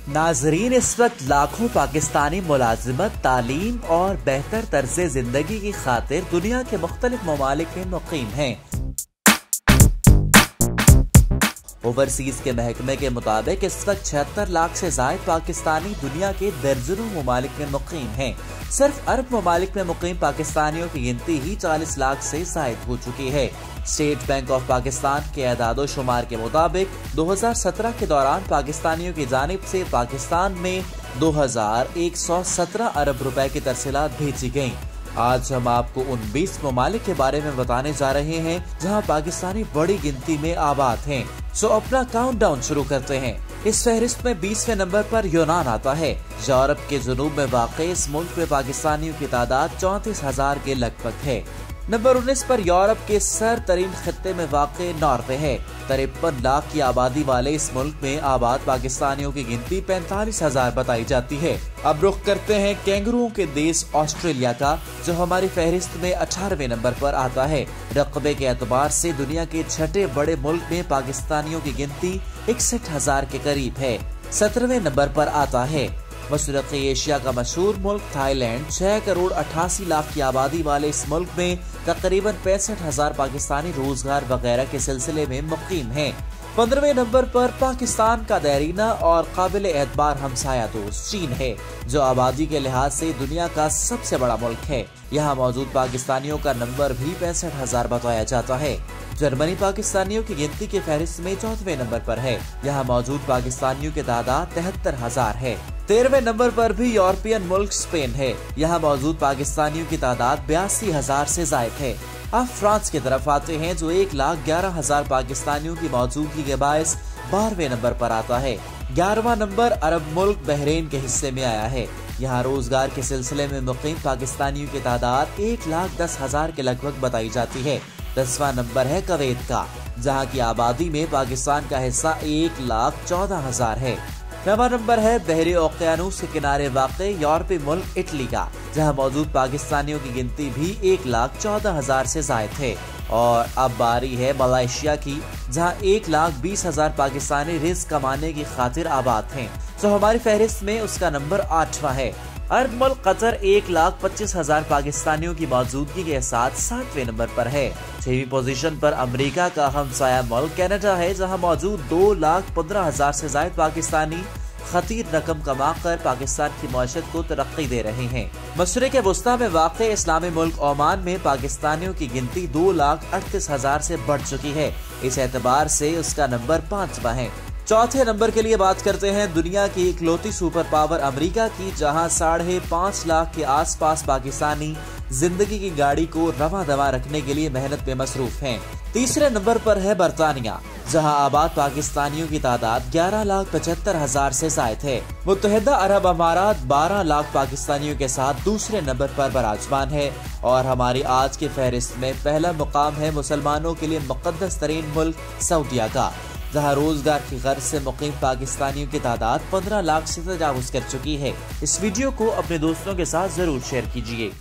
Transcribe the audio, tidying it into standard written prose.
नाजरीन, इस वक्त लाखों पाकिस्तानी मुलाजिमत, तालीम और बेहतर तर्ज जिंदगी की खातिर दुनिया के मुख्तलिफ ममालिक में मुकीम हैं। ओवरसीज के महकमे के मुताबिक इस वक्त 76 लाख से जायद पाकिस्तानी दुनिया के दर्जनों ममालिक में मुकीम हैं। सिर्फ अरब ममालिक में मुकीम पाकिस्तानियों की गिनती ही 40 लाख से जायद हो चुकी है। स्टेट बैंक ऑफ पाकिस्तान के एदादो शुमार के मुताबिक 2017 के दौरान पाकिस्तानियों की जानिब से पाकिस्तान में 2117 अरब रुपए की तरसीलात भेजी गयी। आज हम आपको उन 20 ममालिक के बारे में बताने जा रहे हैं जहां पाकिस्तानी बड़ी गिनती में आबाद हैं। सो अपना काउंटडाउन शुरू करते हैं। इस फहरिस्त में 20वें नंबर पर यूनान आता है। यूरोप के जुनूब में वाक़ई इस मुल्क में पाकिस्तानियों की तादाद 34,000 के लगभग है। नंबर 19 पर यूरोप के सर तरीन खत्ते में वाक़ई नॉर्वे है। 53 लाख की आबादी वाले इस मुल्क में आबाद पाकिस्तानियों की गिनती 45,000 बताई जाती है। अब रुख करते हैं कैंगरुओं के देश ऑस्ट्रेलिया का, जो हमारी फहरिस्त में 18वें नंबर पर आता है। रकबे के एतबार से दुनिया के छठे बड़े मुल्क में पाकिस्तानियों की गिनती 61,000 के करीब है। 17वें नंबर पर आता है मशरक़ी एशिया का मशहूर मुल्क थाईलैंड। 6 करोड़ 88 लाख की आबादी वाले इस मुल्क में तकरीबन 65,000 पाकिस्तानी रोजगार वगैरह के सिलसिले में मुकीम हैं। 15वें नंबर पर पाकिस्तान का देरीना और काबिल एतबार हमसाया दोस्त चीन है, जो आबादी के लिहाज से दुनिया का सबसे बड़ा मुल्क है। यहाँ मौजूद पाकिस्तानियों का नंबर भी 65,000 बताया जाता है। जर्मनी पाकिस्तानियों की गिनती के फहरिस्त में 4वें नंबर पर है। यहाँ मौजूद पाकिस्तानियों की तादाद 73,000 है। 13वें नंबर पर भी यूरोपियन मुल्क स्पेन है। यहाँ मौजूद पाकिस्तानियों की तादाद 82,000 से जायद है। अब फ्रांस की तरफ आते हैं, जो 1,11,000 पाकिस्तानियों की मौजूदगी के बायस 12वें नंबर पर आता है। 11वां नंबर अरब मुल्क बहरीन के हिस्से में आया है। यहाँ रोजगार के सिलसिले में मुकीम पाकिस्तानियों की तादाद 1,10,000 के लगभग बताई जाती है। 10वां नंबर है कुवैत का, जहाँ की आबादी में पाकिस्तान का हिस्सा 1,14,000 है। 9वां नंबर है बहरी ओकियानूस के किनारे वाक़े यूरोपीय मुल्क इटली का, जहाँ मौजूद पाकिस्तानियों की गिनती भी 1,14,000 से जायद है। और अब बारी है मलेशिया की, जहाँ 1,20,000 पाकिस्तानी रिज़्क़ कमाने की खातिर आबाद हैं। तो हमारी फहरिस्त में उसका नंबर 8वां है। अरब मुल्क कतर 1,25,000 पाकिस्तानियों की मौजूदगी के साथ 7वें नंबर पर है। 6वीं पोजीशन पर अमेरिका का हमसाया मुल्क कनाडा है, जहां मौजूद 2,15,000 से ज्यादा पाकिस्तानी खतीर रकम कमाकर पाकिस्तान की मईशत को तरक्की दे रहे हैं। मशरिक़ वस्ता में वाक़े इस्लामी मुल्क ओमान में पाकिस्तानियों की गिनती 2,38,000 से बढ़ चुकी है। इस एतबार से उसका नंबर 5वां है। चौथे नंबर के लिए बात करते हैं दुनिया की इकलौती सुपर पावर अमेरिका की, जहां 5.5 लाख के आसपास पाकिस्तानी जिंदगी की गाड़ी को रवा दवा रखने के लिए मेहनत में मसरूफ हैं। तीसरे नंबर पर है बरतानिया, जहां आबाद पाकिस्तानियों की तादाद 11,75,000 से जायद है। मुत्तहिदा अरब अमारात 12 लाख पाकिस्तानियों के साथ दूसरे नंबर पर बराजमान है। और हमारी आज की फहरिस्त में पहला मुकाम है मुसलमानों के लिए मुक़द्दस तरीन मुल्क सऊदीया का, जहाँ रोजगार की गर्ज से मुकीम पाकिस्तानियों की तादाद 15 लाख से तजावुज कर चुकी है। इस वीडियो को अपने दोस्तों के साथ जरूर शेयर कीजिए।